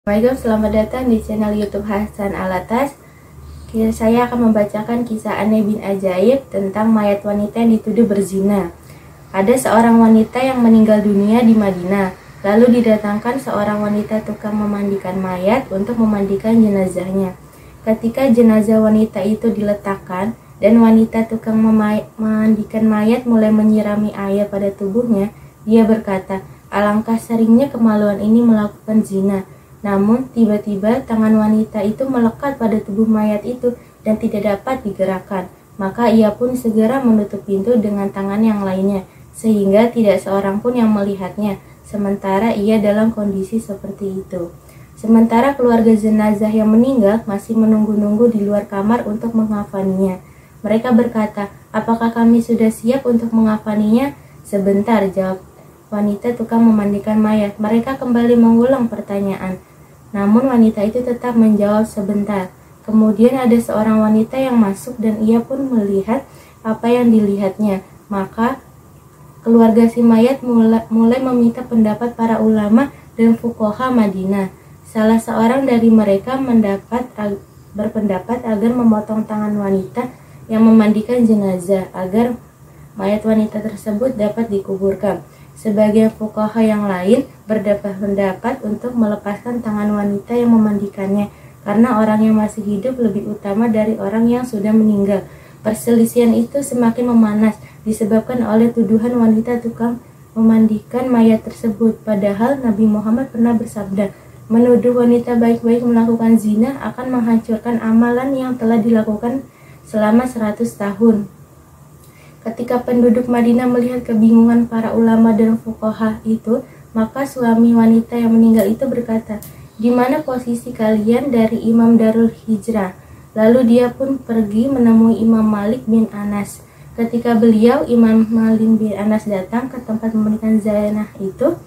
Assalamualaikum, selamat datang di channel YouTube Hasan Alatas. Saya akan membacakan kisah aneh bin ajaib tentang mayat wanita yang dituduh berzina. Ada seorang wanita yang meninggal dunia di Madinah. Lalu didatangkan seorang wanita tukang memandikan mayat untuk memandikan jenazahnya. Ketika jenazah wanita itu diletakkan dan wanita tukang memandikan mayat mulai menyirami air pada tubuhnya, dia berkata, "Alangkah seringnya kemaluan ini melakukan zina." Namun, tiba-tiba tangan wanita itu melekat pada tubuh mayat itu dan tidak dapat digerakkan. Maka ia pun segera menutup pintu dengan tangan yang lainnya, sehingga tidak seorang pun yang melihatnya, sementara ia dalam kondisi seperti itu. Sementara keluarga jenazah yang meninggal masih menunggu-nunggu di luar kamar untuk mengafaninya. Mereka berkata, "Apakah kami sudah siap untuk mengafaninya?" "Sebentar," jawab wanita tukang memandikan mayat. Mereka kembali mengulang pertanyaan. Namun wanita itu tetap menjawab, "Sebentar." Kemudian ada seorang wanita yang masuk dan ia pun melihat apa yang dilihatnya. Maka keluarga si mayat mulai meminta pendapat para ulama dan fuqaha Madinah. Salah seorang dari mereka berpendapat agar memotong tangan wanita yang memandikan jenazah agar mayat wanita tersebut dapat dikuburkan. Sebagian fuqaha yang lain berpendapat untuk melepaskan tangan wanita yang memandikannya, karena orang yang masih hidup lebih utama dari orang yang sudah meninggal. Perselisihan itu semakin memanas disebabkan oleh tuduhan wanita tukang memandikan mayat tersebut. Padahal Nabi Muhammad pernah bersabda, "Menuduh wanita baik-baik melakukan zina akan menghancurkan amalan yang telah dilakukan selama 100 tahun. Ketika penduduk Madinah melihat kebingungan para ulama dan fuqaha itu, maka suami wanita yang meninggal itu berkata, "Di mana posisi kalian dari Imam Darul Hijrah?" Lalu dia pun pergi menemui Imam Malik bin Anas. Ketika Imam Malik bin Anas datang ke tempat memandikan Zainah itu,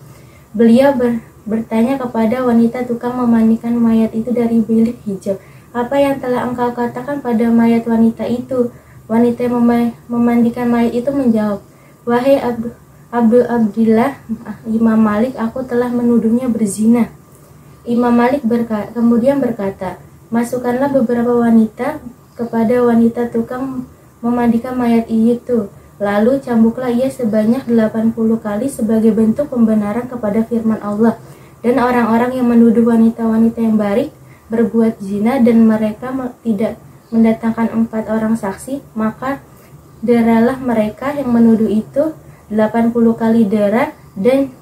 beliau bertanya kepada wanita tukang memandikan mayat itu dari bilik hijau, "Apa yang telah engkau katakan pada mayat wanita itu?" Wanita yang memandikan mayat itu menjawab, "Wahai Abdullah, Imam Malik, aku telah menuduhnya berzina." Imam Malik kemudian berkata, "Masukkanlah beberapa wanita kepada wanita tukang memandikan mayat itu, lalu cambuklah ia sebanyak 80 kali sebagai bentuk pembenaran kepada firman Allah. Dan orang-orang yang menuduh wanita-wanita yang baik berbuat zina dan mereka tidak mendatangkan 4 orang saksi, maka deralah mereka yang menuduh itu 80 kali dera, dan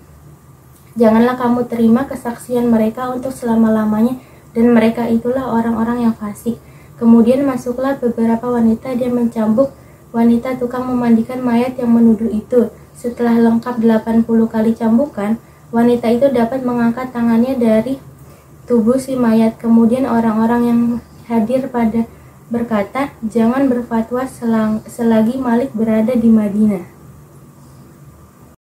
janganlah kamu terima kesaksian mereka untuk selama-lamanya, dan mereka itulah orang-orang yang fasik." Kemudian masuklah beberapa wanita dan mencambuk wanita tukang memandikan mayat yang menuduh itu. Setelah lengkap 80 kali cambukan, wanita itu dapat mengangkat tangannya dari tubuh si mayat. Kemudian orang-orang yang hadir berkata, "Jangan berfatwa selagi Malik berada di Madinah."